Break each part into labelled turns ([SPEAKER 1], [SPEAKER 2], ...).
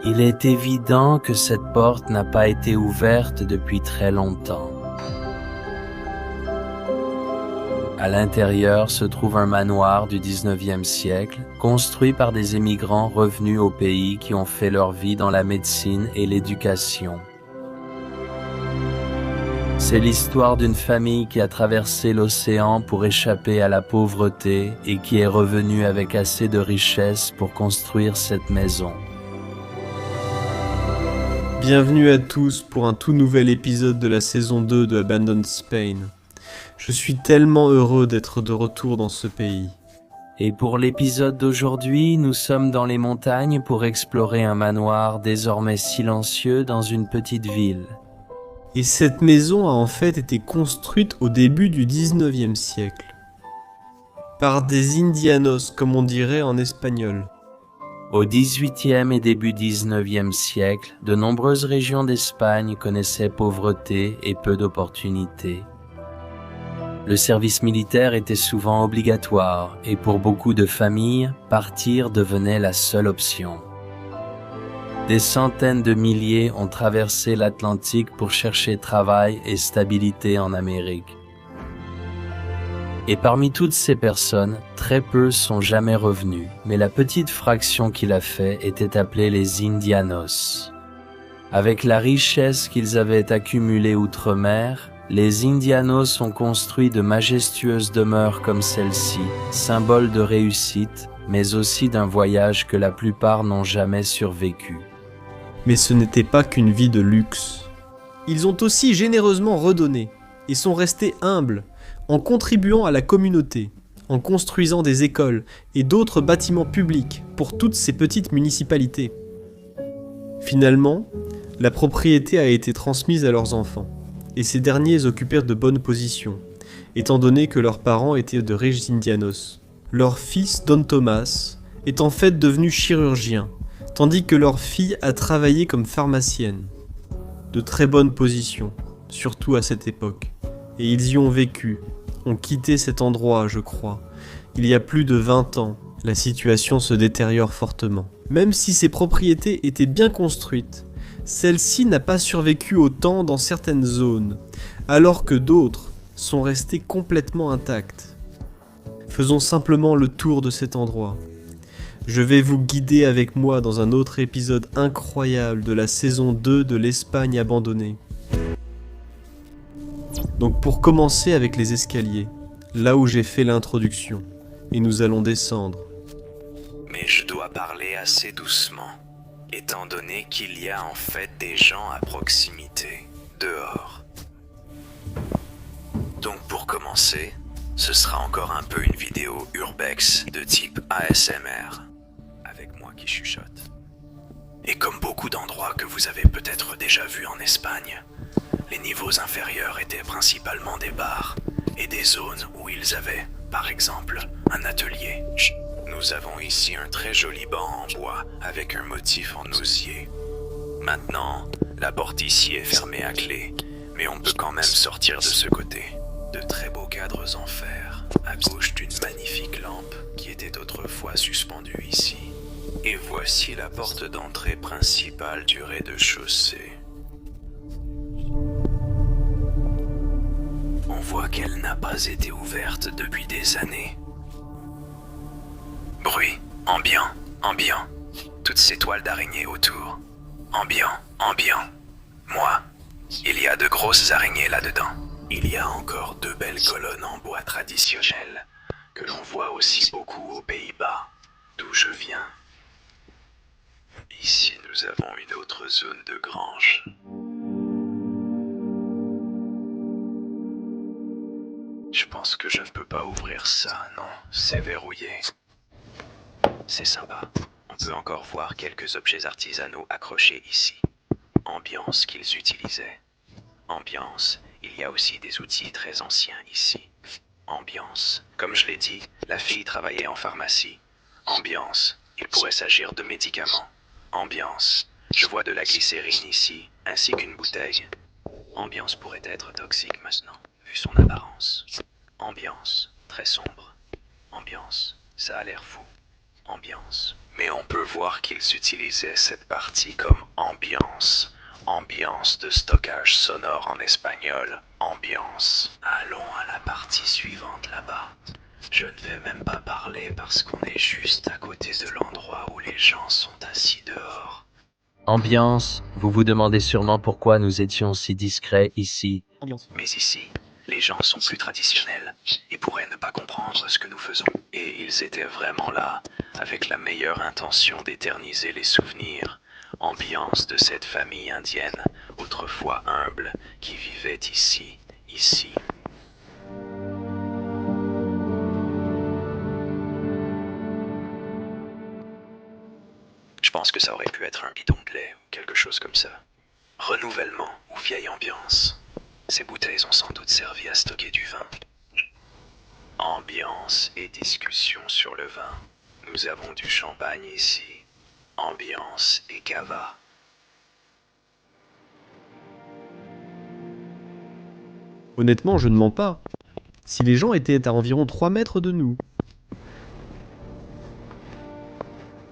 [SPEAKER 1] Il est évident que cette porte n'a pas été ouverte depuis très longtemps. À l'intérieur se trouve un manoir du 19e siècle, construit par des émigrants revenus au pays qui ont fait leur vie dans la médecine et l'éducation. C'est l'histoire d'une famille qui a traversé l'océan pour échapper à la pauvreté et qui est revenue avec assez de richesse pour construire cette maison.
[SPEAKER 2] Bienvenue à tous pour un tout nouvel épisode de la saison 2 de Abandoned Spain. Je suis tellement heureux d'être de retour dans ce pays.
[SPEAKER 1] Et pour l'épisode d'aujourd'hui, nous sommes dans les montagnes pour explorer un manoir désormais silencieux dans une petite ville.
[SPEAKER 2] Et cette maison a en fait été construite au début du 19e siècle. Par des indianos, comme on dirait en espagnol.
[SPEAKER 1] Au XVIIIe et début XIXe siècle, de nombreuses régions d'Espagne connaissaient pauvreté et peu d'opportunités. Le service militaire était souvent obligatoire et pour beaucoup de familles, partir devenait la seule option. Des centaines de milliers ont traversé l'Atlantique pour chercher travail et stabilité en Amérique. Et parmi toutes ces personnes, très peu sont jamais revenus, mais la petite fraction qui l'a fait était appelée les Indianos. Avec la richesse qu'ils avaient accumulée outre-mer, les Indianos ont construit de majestueuses demeures comme celle-ci, symbole de réussite, mais aussi d'un voyage que la plupart n'ont jamais survécu.
[SPEAKER 2] Mais ce n'était pas qu'une vie de luxe. Ils ont aussi généreusement redonné, et sont restés humbles, en contribuant à la communauté, en construisant des écoles et d'autres bâtiments publics pour toutes ces petites municipalités. Finalement, la propriété a été transmise à leurs enfants, et ces derniers occupèrent de bonnes positions, étant donné que leurs parents étaient de riches indianos. Leur fils, Don Thomas, est en fait devenu chirurgien, tandis que leur fille a travaillé comme pharmacienne. De très bonnes positions, surtout à cette époque. Et ils y ont vécu, ont quitté cet endroit, je crois. Il y a plus de 20 ans, la situation se détériore fortement. Même si ces propriétés étaient bien construites, celle-ci n'a pas survécu au temps dans certaines zones, alors que d'autres sont restées complètement intactes. Faisons simplement le tour de cet endroit. Je vais vous guider avec moi dans un autre épisode incroyable de la saison 2 de l'Espagne abandonnée. Donc pour commencer avec les escaliers, là où j'ai fait l'introduction, et nous allons descendre.
[SPEAKER 3] Mais je dois parler assez doucement, étant donné qu'il y a en fait des gens à proximité, dehors. Donc pour commencer, ce sera encore un peu une vidéo urbex de type ASMR, avec moi qui chuchote. Et comme beaucoup d'endroits que vous avez peut-être déjà vus en Espagne, les niveaux inférieurs étaient principalement des bars et des zones où ils avaient, par exemple, un atelier. Nous avons ici un très joli banc en bois avec un motif en osier. Maintenant, la porte ici est fermée à clé, mais on peut quand même sortir de ce côté. De très beaux cadres en fer, à gauche d'une magnifique lampe qui était autrefois suspendue ici. Et voici la porte d'entrée principale du rez-de-chaussée. On voit qu'elle n'a pas été ouverte depuis des années. Bruit, ambiant. Toutes ces toiles d'araignées autour. Ambiant. Moi, il y a de grosses araignées là-dedans. Il y a encore 2 belles colonnes en bois traditionnelles que l'on voit aussi beaucoup aux Pays-Bas, d'où je viens. Ici, nous avons une autre zone de grange. Je pense que je ne peux pas ouvrir ça, non, c'est verrouillé. C'est sympa. On peut encore voir quelques objets artisanaux accrochés ici. Ambiance qu'ils utilisaient. Ambiance, il y a aussi des outils très anciens ici. Ambiance, comme je l'ai dit, la fille travaillait en pharmacie. Ambiance, il pourrait s'agir de médicaments. Ambiance, je vois de la glycérine ici, ainsi qu'une bouteille. Ambiance pourrait être toxique maintenant, vu son apparence. Ambiance, très sombre. Ambiance, ça a l'air fou. Ambiance, Mais on peut voir qu'ils utilisaient cette partie comme ambiance. Ambiance de stockage sonore en espagnol. Ambiance. Allons à la partie suivante là-bas. Je ne vais même pas parler parce qu'on est juste à côté de l'endroit où les gens sont assis dehors.
[SPEAKER 1] Ambiance, vous vous demandez sûrement pourquoi nous étions si discrets ici.
[SPEAKER 2] Ambiance.
[SPEAKER 3] Mais ici, les gens sont plus traditionnels et pourraient ne pas comprendre ce que nous faisons. Et ils étaient vraiment là, avec la meilleure intention d'éterniser les souvenirs. Ambiance de cette famille indienne, autrefois humble, qui vivait ici. Je pense que ça aurait pu être un bidon de lait ou quelque chose comme ça. Renouvellement ou vieille ambiance. Ces bouteilles ont sans doute servi à stocker du vin. Ambiance et discussion sur le vin. Nous avons du champagne ici. Ambiance et cava.
[SPEAKER 2] Honnêtement, je ne mens pas. Si les gens étaient à environ 3 mètres de nous.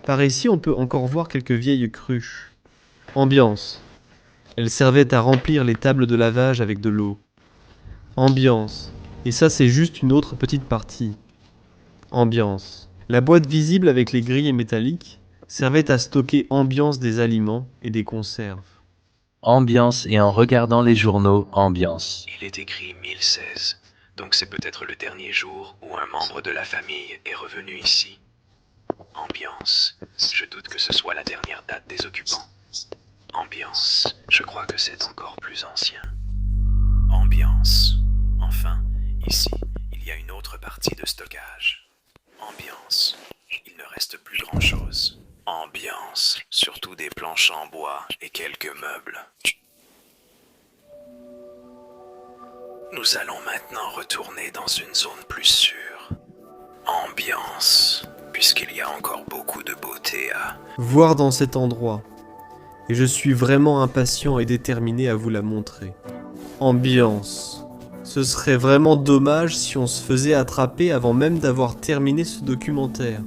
[SPEAKER 2] Par ici, on peut encore voir quelques vieilles cruches. Ambiance. Elles servaient à remplir les tables de lavage avec de l'eau. Ambiance. Et ça, c'est juste une autre petite partie. Ambiance. La boîte visible avec les grilles métalliques servait à stocker ambiance des aliments et des conserves.
[SPEAKER 1] Ambiance et en regardant les journaux, ambiance.
[SPEAKER 3] Il est écrit 1016, donc c'est peut-être le dernier jour où un membre de la famille est revenu ici. Ambiance. Je doute que ce soit la dernière date des occupants. Ambiance. Je crois que c'est encore plus ancien. Ambiance. Enfin, ici, il y a une autre partie de stockage. Ambiance. Il ne reste plus grand-chose. Ambiance. Surtout des planches en bois et quelques meubles. Nous allons maintenant retourner dans une zone plus sûre. Ambiance. Puisqu'il y a encore beaucoup de beauté à...
[SPEAKER 2] Voir dans cet endroit. Et je suis vraiment impatient et déterminé à vous la montrer. Ambiance. Ce serait vraiment dommage si on se faisait attraper avant même d'avoir terminé ce documentaire.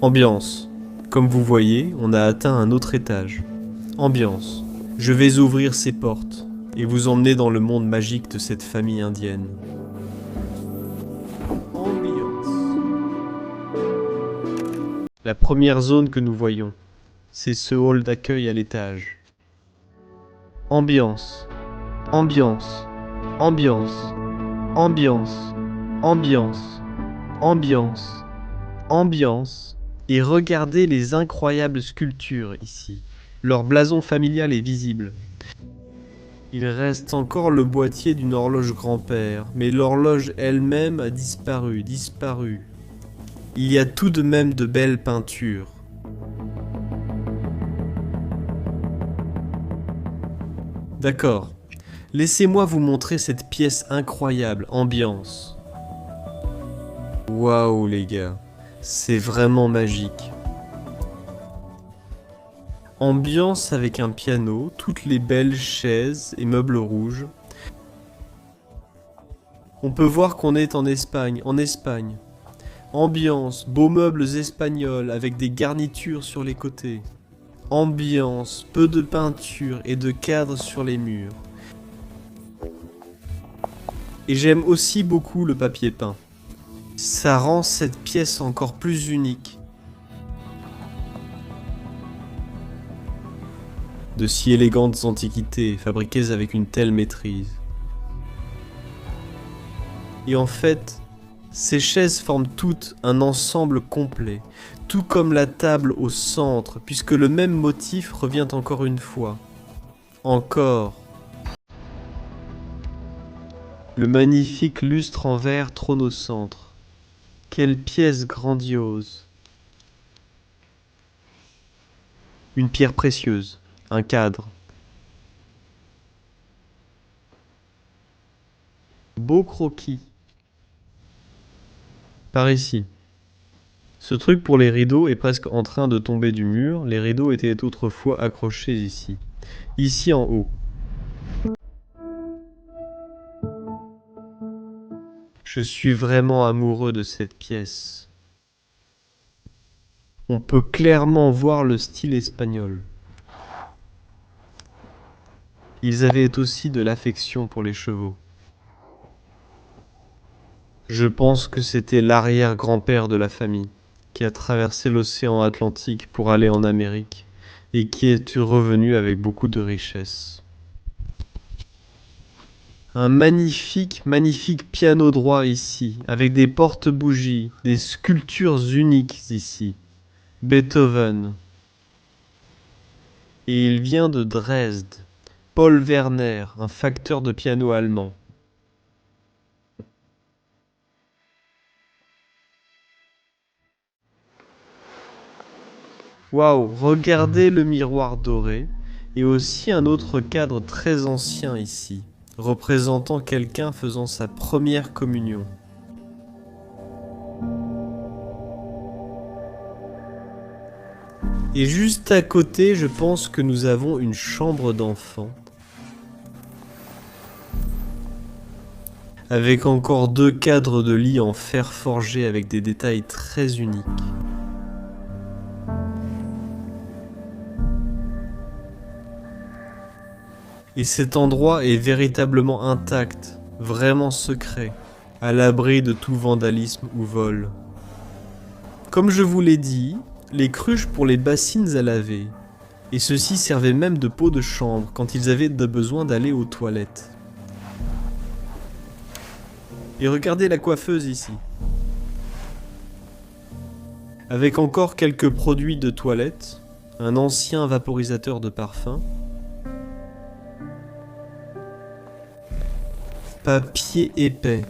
[SPEAKER 2] Ambiance. Comme vous voyez, on a atteint un autre étage. Ambiance. Je vais ouvrir ces portes et vous emmener dans le monde magique de cette famille indienne. Ambiance. La première zone que nous voyons, c'est ce hall d'accueil à l'étage. Ambiance. Ambiance. Ambiance. Ambiance. Ambiance. Ambiance. Ambiance. Et regardez les incroyables sculptures ici. Leur blason familial est visible. Il reste encore le boîtier d'une horloge grand-père, mais l'horloge elle-même a disparu. Il y a tout de même de belles peintures. D'accord. Laissez-moi vous montrer cette pièce incroyable, ambiance. Waouh les gars, c'est vraiment magique. Ambiance avec un piano, toutes les belles chaises et meubles rouges. On peut voir qu'on est en Espagne. Ambiance, beaux meubles espagnols avec des garnitures sur les côtés. Ambiance, peu de peinture et de cadres sur les murs. Et j'aime aussi beaucoup le papier peint. Ça rend cette pièce encore plus unique. De si élégantes antiquités, fabriquées avec une telle maîtrise. Et en fait, ces chaises forment toutes un ensemble complet, tout comme la table au centre, puisque le même motif revient encore une fois. Encore. Le magnifique lustre en verre trône au centre. Quelle pièce grandiose. Une pierre précieuse, un cadre. Beau croquis. Par ici. Ce truc pour les rideaux est presque en train de tomber du mur. Les rideaux étaient autrefois accrochés ici. Ici en haut. Je suis vraiment amoureux de cette pièce. On peut clairement voir le style espagnol. Ils avaient aussi de l'affection pour les chevaux. Je pense que c'était l'arrière-grand-père de la famille qui a traversé l'océan Atlantique pour aller en Amérique et qui est revenu avec beaucoup de richesses. Un magnifique piano droit ici, avec des porte-bougies, des sculptures uniques ici. Beethoven. Et il vient de Dresde. Paul Werner, un facteur de piano allemand. Waouh, regardez le miroir doré et aussi un autre cadre très ancien ici, représentant quelqu'un faisant sa première communion. Et juste à côté, je pense que nous avons une chambre d'enfant. Avec encore 2 cadres de lit en fer forgé avec des détails très uniques. Et cet endroit est véritablement intact, vraiment secret, à l'abri de tout vandalisme ou vol. Comme je vous l'ai dit, les cruches pour les bassines à laver, et ceux-ci servaient même de pot de chambre quand ils avaient besoin d'aller aux toilettes. Et regardez la coiffeuse ici. Avec encore quelques produits de toilette, un ancien vaporisateur de parfum, papier épais.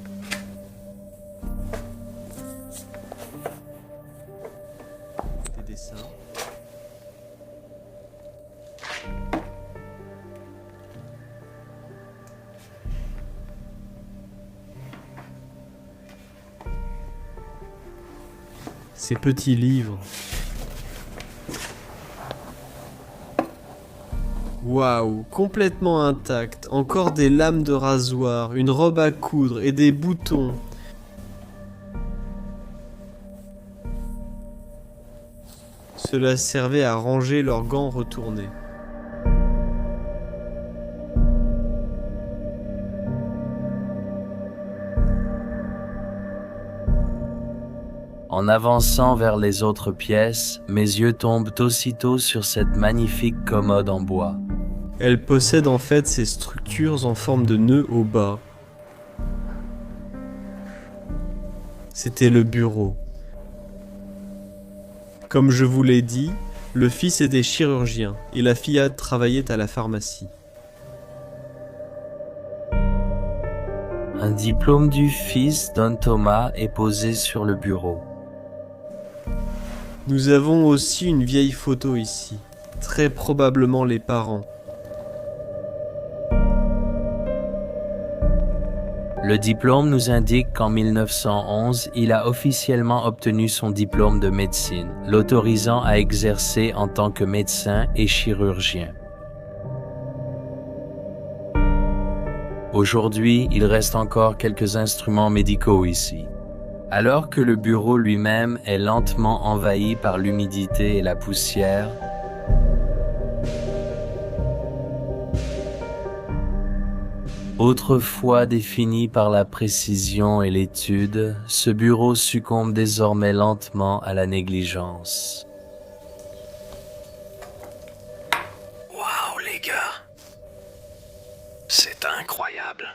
[SPEAKER 2] Des dessins. Ces petits livres. Waouh, complètement intact, encore des lames de rasoir, une robe à coudre et des boutons. Cela servait à ranger leurs gants retournés.
[SPEAKER 1] En avançant vers les autres pièces, mes yeux tombent aussitôt sur cette magnifique commode en bois.
[SPEAKER 2] Elle possède en fait ces structures en forme de nœud au bas. C'était le bureau. Comme je vous l'ai dit, le fils était chirurgien et la fillette travaillait à la pharmacie.
[SPEAKER 1] Un diplôme du fils Don Thomas est posé sur le bureau.
[SPEAKER 2] Nous avons aussi une vieille photo ici, très probablement les parents.
[SPEAKER 1] Le diplôme nous indique qu'en 1911, il a officiellement obtenu son diplôme de médecine, l'autorisant à exercer en tant que médecin et chirurgien. Aujourd'hui, il reste encore quelques instruments médicaux ici. Alors que le bureau lui-même est lentement envahi par l'humidité et la poussière, autrefois défini par la précision et l'étude, ce bureau succombe désormais lentement à la négligence.
[SPEAKER 3] Waouh, les gars. C'est incroyable.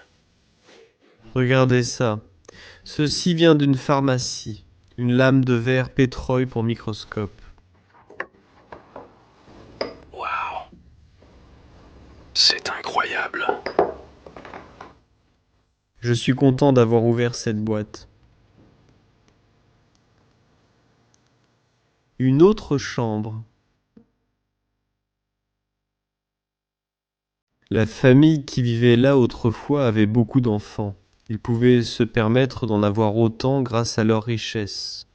[SPEAKER 2] Regardez ça. Ceci vient d'une pharmacie. Une lame de verre pétrole pour microscope.
[SPEAKER 3] Waouh. C'est incroyable.
[SPEAKER 2] Je suis content d'avoir ouvert cette boîte. Une autre chambre. La famille qui vivait là autrefois avait beaucoup d'enfants. Ils pouvaient se permettre d'en avoir autant grâce à leur richesse.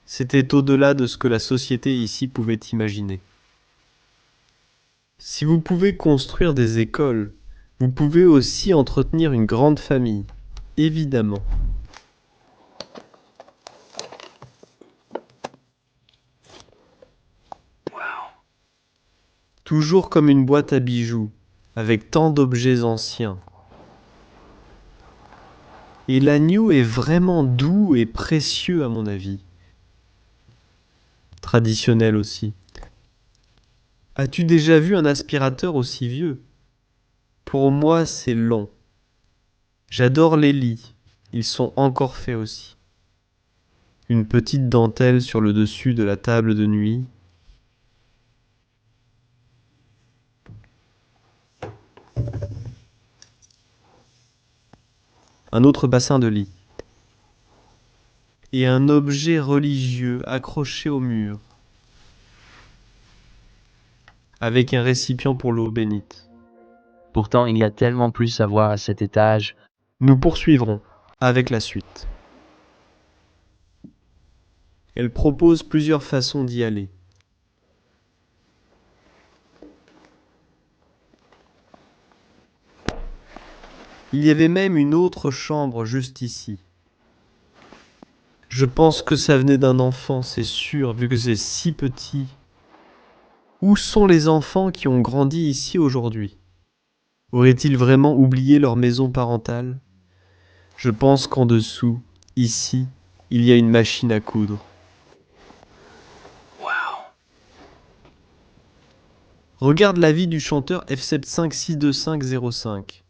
[SPEAKER 2] C'était au-delà de ce que la société ici pouvait imaginer. Si vous pouvez construire des écoles, vous pouvez aussi entretenir une grande famille, évidemment. toujours comme une boîte à bijoux, avec tant d'objets anciens. Et l'agneau est vraiment doux et précieux à mon avis. Traditionnel aussi. As-tu déjà vu un aspirateur aussi vieux? Pour moi, c'est long. J'adore les lits, ils sont encore faits aussi. Une petite dentelle sur le dessus de la table de nuit. Un autre bassin de lit. Et un objet religieux accroché au mur, avec un récipient pour l'eau bénite.
[SPEAKER 1] Pourtant, il y a tellement plus à voir à cet étage.
[SPEAKER 2] Nous poursuivrons avec la suite. Elle propose plusieurs façons d'y aller. Il y avait même une autre chambre juste ici. Je pense que ça venait d'un enfant, c'est sûr, vu que c'est si petit. Où sont les enfants qui ont grandi ici aujourd'hui? Auraient-ils vraiment oublié leur maison parentale? Je pense qu'en dessous, ici, il y a une machine à coudre.
[SPEAKER 3] Wow.
[SPEAKER 2] Regarde l'avis du chanteur F7562505.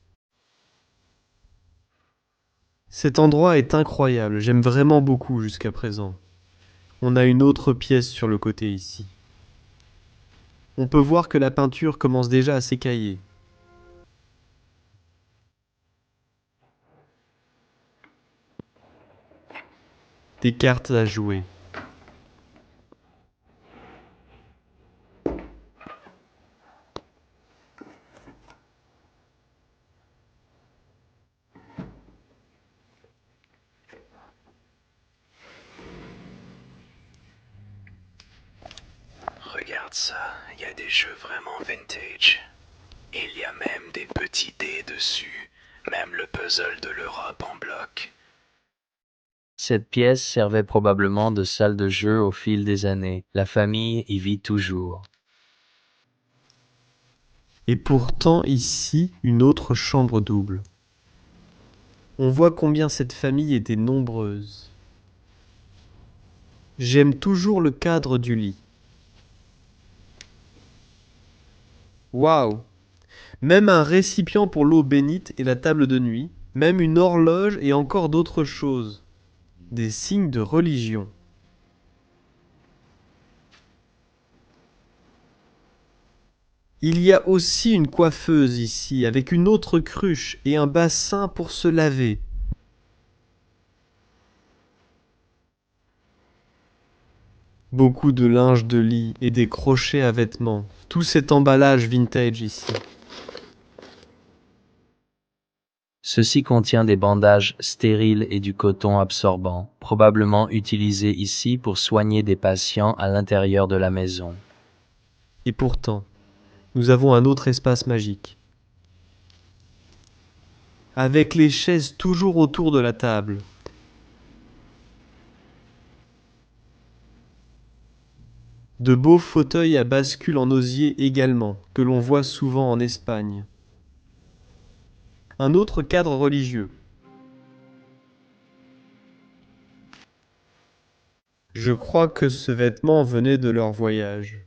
[SPEAKER 2] Cet endroit est incroyable, j'aime vraiment beaucoup jusqu'à présent. On a une autre pièce sur le côté ici. On peut voir que la peinture commence déjà à s'écailler. Des cartes à jouer.
[SPEAKER 3] Regarde ça, il y a des jeux vraiment vintage. Il y a même des petits dés dessus, même le puzzle de l'Europe en bloc.
[SPEAKER 1] Cette pièce servait probablement de salle de jeu au fil des années. La famille y vit toujours.
[SPEAKER 2] Et pourtant ici, une autre chambre double. On voit combien cette famille était nombreuse. J'aime toujours le cadre du lit. Waouh! Même un récipient pour l'eau bénite et la table de nuit, même une horloge et encore d'autres choses. Des signes de religion. Il y a aussi une coiffeuse ici, avec une autre cruche et un bassin pour se laver. Beaucoup de linge de lit et des crochets à vêtements. Tout cet emballage vintage ici.
[SPEAKER 1] Ceci contient des bandages stériles et du coton absorbant, probablement utilisés ici pour soigner des patients à l'intérieur de la maison.
[SPEAKER 2] Et pourtant, nous avons un autre espace magique. Avec les chaises toujours autour de la table. De beaux fauteuils à bascule en osier également, que l'on voit souvent en Espagne. Un autre cadre religieux. Je crois que ce vêtement venait de leur voyage.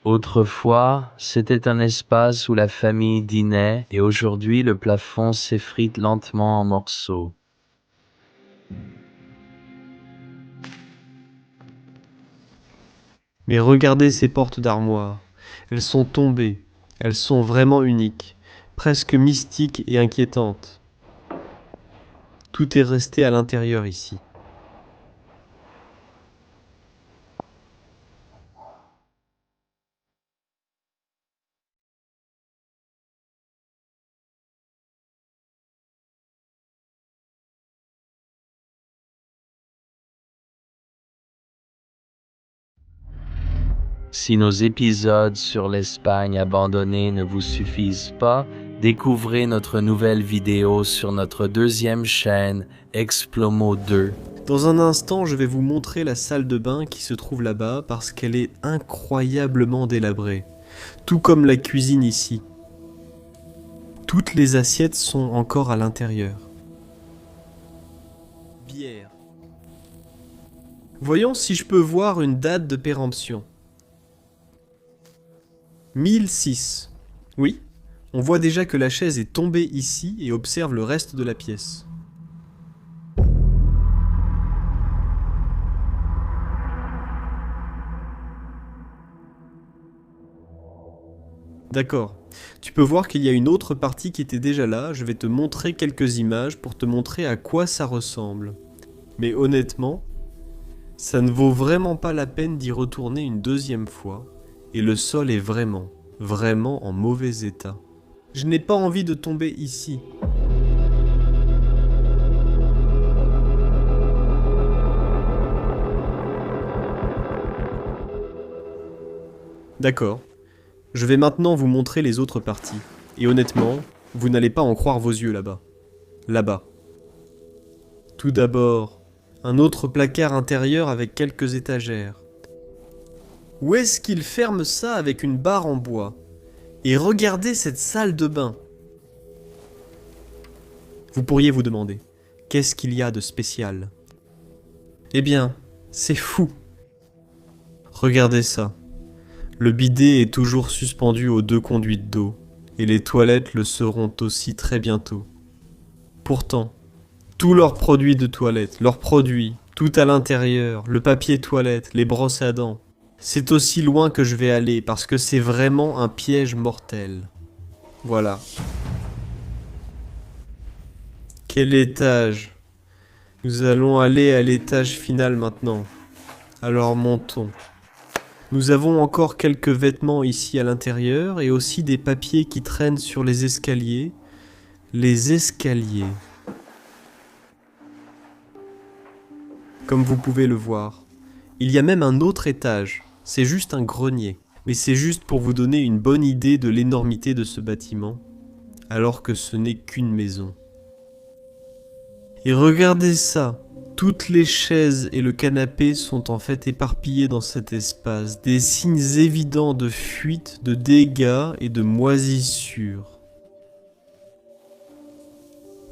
[SPEAKER 1] Autrefois, c'était un espace où la famille dînait et aujourd'hui le plafond s'effrite lentement en morceaux.
[SPEAKER 2] Mais regardez ces portes d'armoire. Elles sont tombées. Elles sont vraiment uniques, presque mystiques et inquiétantes. Tout est resté à l'intérieur ici.
[SPEAKER 1] Si nos épisodes sur l'Espagne abandonnée ne vous suffisent pas, découvrez notre nouvelle vidéo sur notre deuxième chaîne Explomo 2
[SPEAKER 2] Dans un instant, je vais vous montrer la salle de bain qui se trouve là-bas parce qu'elle est incroyablement délabrée, tout comme la cuisine ici. Toutes les assiettes sont encore à l'intérieur. Bière. Voyons si je peux voir une date de péremption. 1006. Oui, on voit déjà que la chaise est tombée ici et observe le reste de la pièce. D'accord. Tu peux voir qu'il y a une autre partie qui était déjà là. Je vais te montrer quelques images pour te montrer à quoi ça ressemble. Mais honnêtement, ça ne vaut vraiment pas la peine d'y retourner une deuxième fois. Et le sol est vraiment en mauvais état. Je n'ai pas envie de tomber ici. D'accord. Je vais maintenant vous montrer les autres parties. Et honnêtement, vous n'allez pas en croire vos yeux là-bas. Là-bas. Tout d'abord, un autre placard intérieur avec quelques étagères. Où est-ce qu'il ferme ça avec une barre en bois? Et regardez cette salle de bain. Vous pourriez vous demander, qu'est-ce qu'il y a de spécial? Eh bien, c'est fou. Regardez ça. Le bidet est toujours suspendu aux 2 conduites d'eau, et les toilettes le seront aussi très bientôt. Pourtant, tous leurs produits de toilette, leurs produits, tout à l'intérieur, le papier toilette, les brosses à dents, c'est aussi loin que je vais aller parce que c'est vraiment un piège mortel. Voilà. Quel étage? Nous allons aller à l'étage final maintenant. Alors montons. Nous avons encore quelques vêtements ici à l'intérieur et aussi des papiers qui traînent sur les escaliers. Les escaliers. Comme vous pouvez le voir, il y a même un autre étage. C'est juste un grenier. Mais c'est juste pour vous donner une bonne idée de l'énormité de ce bâtiment, alors que ce n'est qu'une maison. Et regardez ça! Toutes les chaises et le canapé sont en fait éparpillés dans cet espace, des signes évidents de fuite, de dégâts et de moisissure.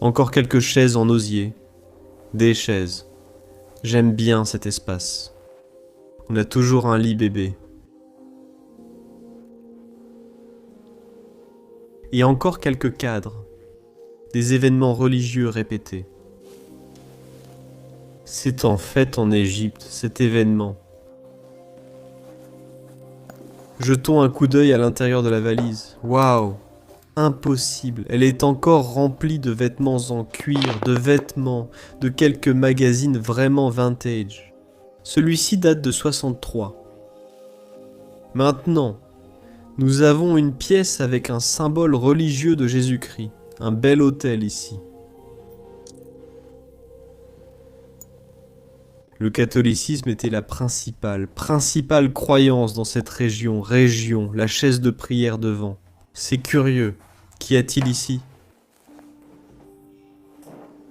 [SPEAKER 2] Encore quelques chaises en osier. Des chaises. J'aime bien cet espace. On a toujours un lit bébé. Et encore quelques cadres. Des événements religieux répétés. C'est en fait en Égypte, cet événement. Jetons un coup d'œil à l'intérieur de la valise. Waouh! Impossible. Elle est encore remplie de vêtements en cuir, de vêtements, de quelques magazines vraiment vintage. Celui-ci date de 63. Maintenant, nous avons une pièce avec un symbole religieux de Jésus-Christ. Un bel hôtel ici. Le catholicisme était la principale croyance dans cette région, la chaise de prière devant. C'est curieux. Qu'y a-t-il ici?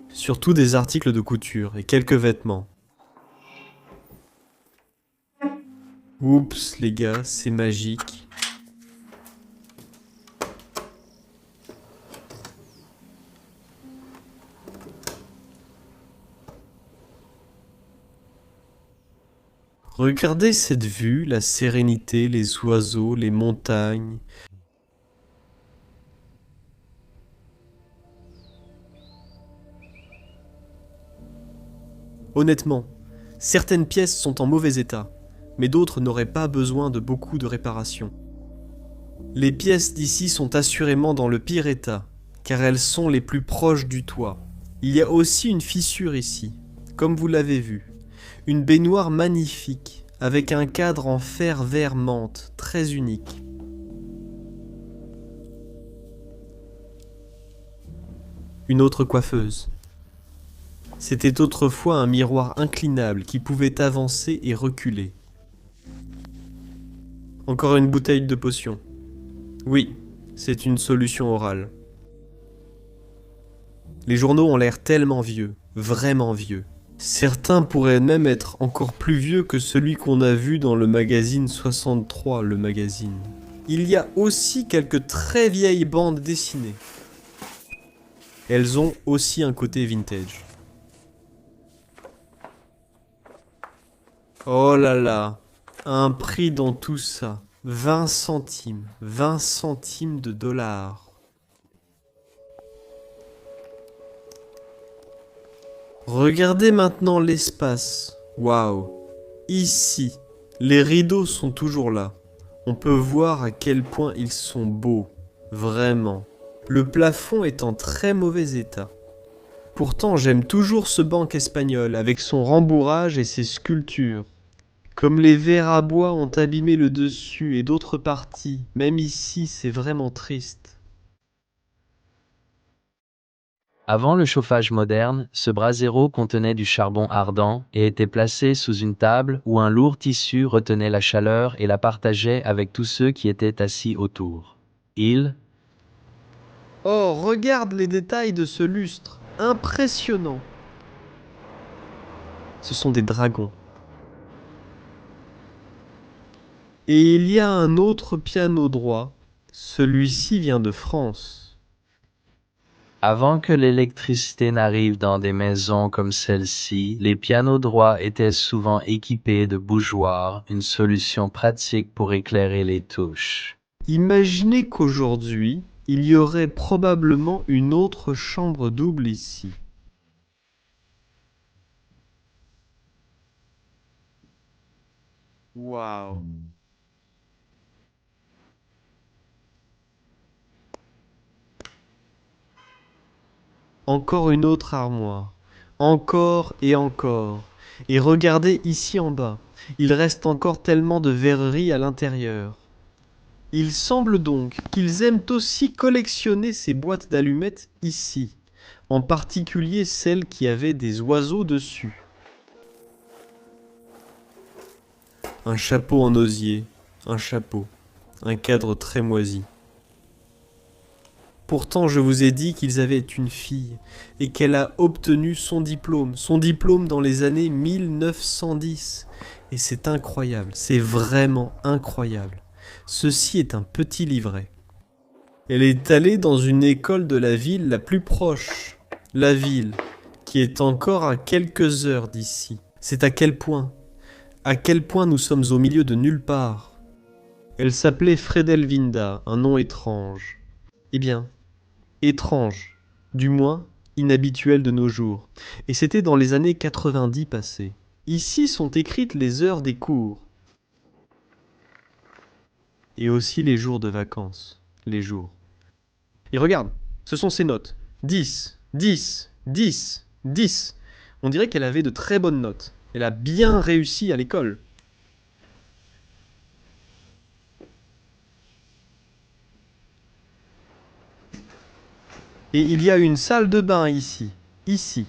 [SPEAKER 2] Surtout des articles de couture et quelques vêtements. Oups, les gars, c'est magique. Regardez cette vue, la sérénité, les oiseaux, les montagnes. Honnêtement, certaines pièces sont en mauvais état, mais d'autres n'auraient pas besoin de beaucoup de réparation. Les pièces d'ici sont assurément dans le pire état, car elles sont les plus proches du toit. Il y a aussi une fissure ici, comme vous l'avez vu. Une baignoire magnifique, avec un cadre en fer vert menthe, très unique. Une autre coiffeuse. C'était autrefois un miroir inclinable qui pouvait avancer et reculer. Encore une bouteille de potion. Oui, c'est une solution orale. Les journaux ont l'air tellement vieux, vraiment vieux. Certains pourraient même être encore plus vieux que celui qu'on a vu dans le magazine 63, le magazine. Il y a aussi quelques très vieilles bandes dessinées. Elles ont aussi un côté vintage. Oh là là, un prix dans tout ça. 20 centimes. 20 centimes de dollars. Regardez maintenant l'espace. Waouh. Ici, les rideaux sont toujours là. On peut voir à quel point ils sont beaux. Vraiment. Le plafond est en très mauvais état. Pourtant, j'aime toujours ce banc espagnol avec son rembourrage et ses sculptures. Comme les verres à bois ont abîmé le dessus et d'autres parties, même ici, c'est vraiment triste.
[SPEAKER 1] Avant le chauffage moderne, ce brasero contenait du charbon ardent et était placé sous une table où un lourd tissu retenait la chaleur et la partageait avec tous ceux qui étaient assis autour.
[SPEAKER 2] Oh, regarde les détails de ce lustre. Impressionnant. Ce sont des dragons. Et il y a un autre piano droit. Celui-ci vient de France.
[SPEAKER 1] Avant que l'électricité n'arrive dans des maisons comme celle-ci, les pianos droits étaient souvent équipés de bougeoirs, une solution pratique pour éclairer les touches.
[SPEAKER 2] Imaginez qu'aujourd'hui, il y aurait probablement une autre chambre double ici. Waouh. Encore une autre armoire. Encore et encore. Et regardez ici en bas. Il reste encore tellement de verreries à l'intérieur. Il semble donc qu'ils aiment aussi collectionner ces boîtes d'allumettes ici. En particulier celles qui avaient des oiseaux dessus. Un chapeau en osier. Un chapeau. Un cadre très moisi. Pourtant, je vous ai dit qu'ils avaient une fille et qu'elle a obtenu son diplôme dans les années 1910. Et c'est incroyable, c'est vraiment incroyable. Ceci est un petit livret. Elle est allée dans une école de la ville la plus proche, la ville, qui est encore à quelques heures d'ici. C'est à quel point nous sommes au milieu de nulle part. Elle s'appelait Fredelvinda, un nom étrange. Eh bien, étrange, du moins inhabituel de nos jours. Et c'était dans les années 90 passées. Ici sont écrites les heures des cours. Et aussi les jours de vacances. Les jours. Et regarde, ce sont ses notes. 10, 10, 10, 10. On dirait qu'elle avait de très bonnes notes. Elle a bien réussi à l'école. Et il y a une salle de bain ici. Ici.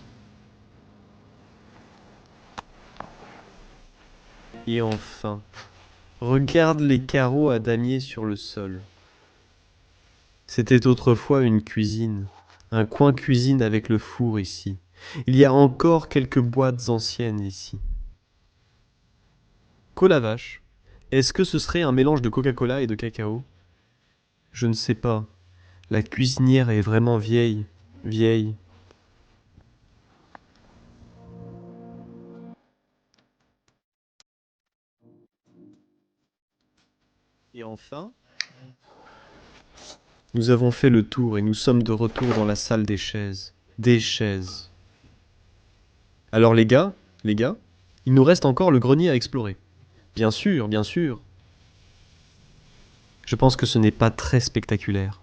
[SPEAKER 2] Et enfin, regarde les carreaux à damier sur le sol. C'était autrefois une cuisine. Un coin cuisine avec le four ici. Il y a encore quelques boîtes anciennes ici. Cola vache. Est-ce que ce serait un mélange de Coca-Cola et de cacao? Je ne sais pas. La cuisinière est vraiment vieille. Vieille. Et enfin, nous avons fait le tour et nous sommes de retour dans la salle des chaises. Des chaises. Alors les gars, il nous reste encore le grenier à explorer. Bien sûr, bien sûr. Je pense que ce n'est pas très spectaculaire.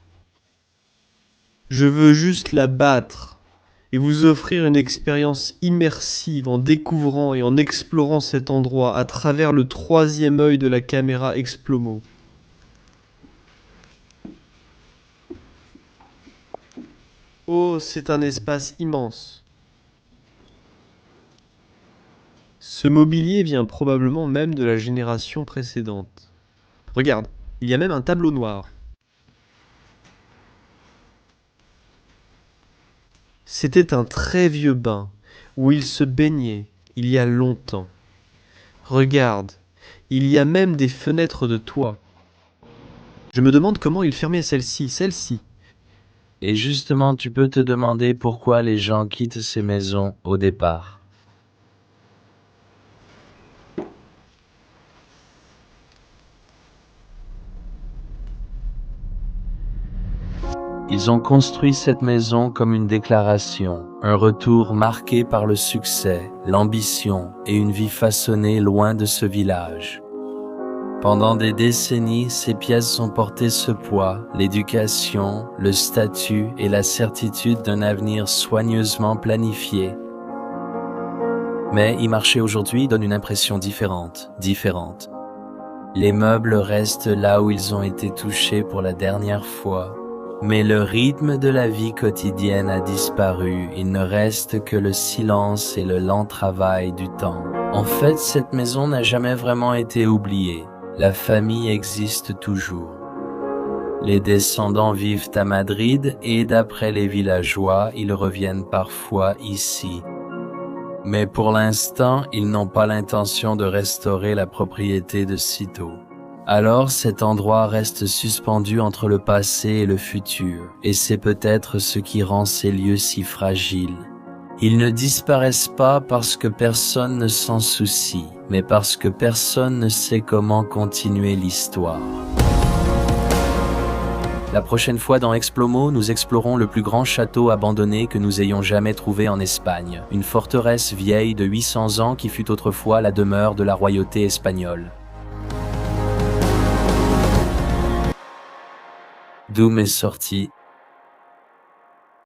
[SPEAKER 2] Je veux juste la battre et vous offrir une expérience immersive en découvrant et en explorant cet endroit à travers le troisième œil de la caméra Explomo. Oh, c'est un espace immense. Ce mobilier vient probablement même de la génération précédente. Regarde, il y a même un tableau noir. C'était un très vieux bain. où il se baignait il y a longtemps. Regarde, il y a même des fenêtres de toit. Je me demande comment il fermait celle-ci.
[SPEAKER 1] Et justement, tu peux te demander pourquoi les gens quittent ces maisons au départ. Ils ont construit cette maison comme une déclaration, un retour marqué par le succès, l'ambition et une vie façonnée loin de ce village. Pendant des décennies, ces pièces ont porté ce poids, l'éducation, le statut et la certitude d'un avenir soigneusement planifié. Mais y marcher aujourd'hui donne une impression différente. Les meubles restent là où ils ont été touchés pour la dernière fois. Mais le rythme de la vie quotidienne a disparu, il ne reste que le silence et le lent travail du temps. En fait, cette maison n'a jamais vraiment été oubliée. La famille existe toujours. Les descendants vivent à Madrid et d'après les villageois, ils reviennent parfois ici. Mais pour l'instant, ils n'ont pas l'intention de restaurer la propriété de sitôt. Alors cet endroit reste suspendu entre le passé et le futur, et c'est peut-être ce qui rend ces lieux si fragiles. Ils ne disparaissent pas parce que personne ne s'en soucie, mais parce que personne ne sait comment continuer l'histoire. La prochaine fois dans Explomo, nous explorons le plus grand château abandonné que nous ayons jamais trouvé en Espagne, une forteresse vieille de 800 ans qui fut autrefois la demeure de la royauté espagnole. Doom est sorti